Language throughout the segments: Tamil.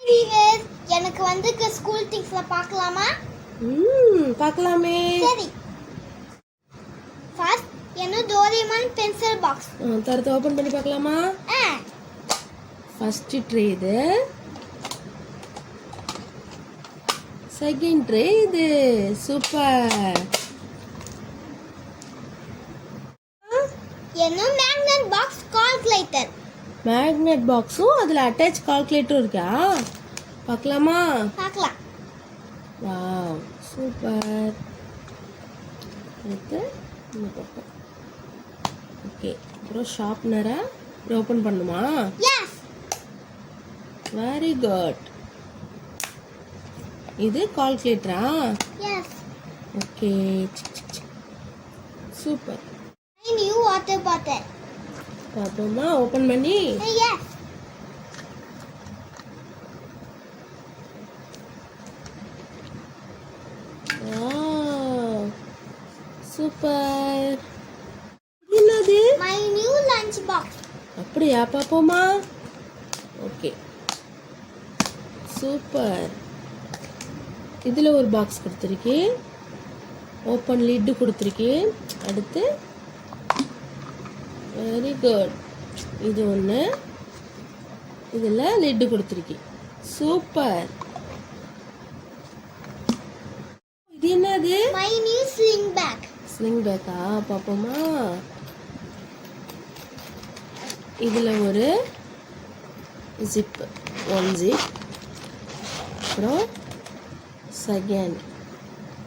வீவர் எனக்கு வந்து ஸ்கூல் திங்ஸ்ல பார்க்கலாமா? பார்க்கலாமே. சரி. ஃபர்ஸ்ட் என்ன டோரேமான் பென்சில் பாக்ஸ். தரத்தை ஓபன் பண்ணி பார்க்கலாமா? ஃபர்ஸ்ட் ட்ரே இது. செகண்ட் ட்ரே இது. சூப்பர். என்ன மேக்னெட் பாக்ஸ் கால்குலேட்டர். மேக்னெட் பாக்ஸும் அதுல அட்டாச் கால்குலேட்டரும் இருக்கா? பார்க்கலாமா? பார்க்கலாம். Wow super. அடுத்து இந்த பக்கம். ஓகே, அப்புறம் ஷார்ப்னரை ஓபன் பண்ணுமா? எஸ். Very good. இது கால்குலேட்டரா? Yes. Okay super. New water bottle. பாப்போமா ஓபன் பண்ணி? எஸ். சூப்பர். என்னது? My new lunch box. அப்படியா? பாப்போமா? Okay super. இதுல ஒரு பாக்ஸ் கொடுத்துருக்கேன். ஓப்பன் லிட் கொடுத்துருக்கேன். அடுத்து வெரி குட். இது ஒன்று. இதில் லிட்டு கொடுத்துருக்கேன். சூப்பர். இது என்னது? My new sling bag. Sling பேக்கா? பார்ப்போமா? இதில் ஒரு ஜிப், ஒன் ஜிப், அப்புறம் செகண்ட்,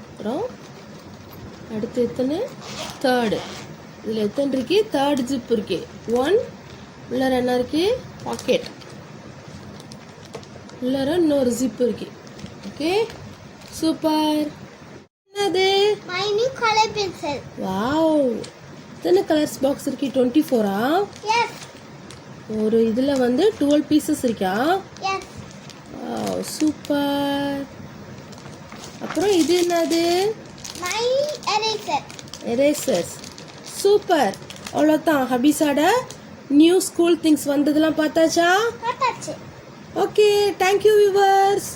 அப்புறம் அடுத்து எத்தனை? தேர்டு. இதில் எத்தனை இருக்கு? தேர்ட் ஜிப் இருக்கு. ஒன். உள்ளார என்ன இருக்கு? பாக்கெட். உள்ளார இன்னொரு ஜிப் இருக்கு. Okay super. என்னது? My new colour pencil. Wow. எத்தனை கலர்ஸ் பாக்ஸ் இருக்கு? 24ஆ? எஸ். ஒரு இதில் வந்து 12 பீசஸ் இருக்கா? எஸ். Wow super. அப்புறம் இது என்னது? My eraser. எரேசர்ஸ். சூப்பர். அவ்வளோதான். ஹபிஸோட நியூ ஸ்கூல் திங்ஸ் வந்ததெல்லாம் பார்த்தாச்சா? பார்த்தாச்சு. Okay thank you viewers.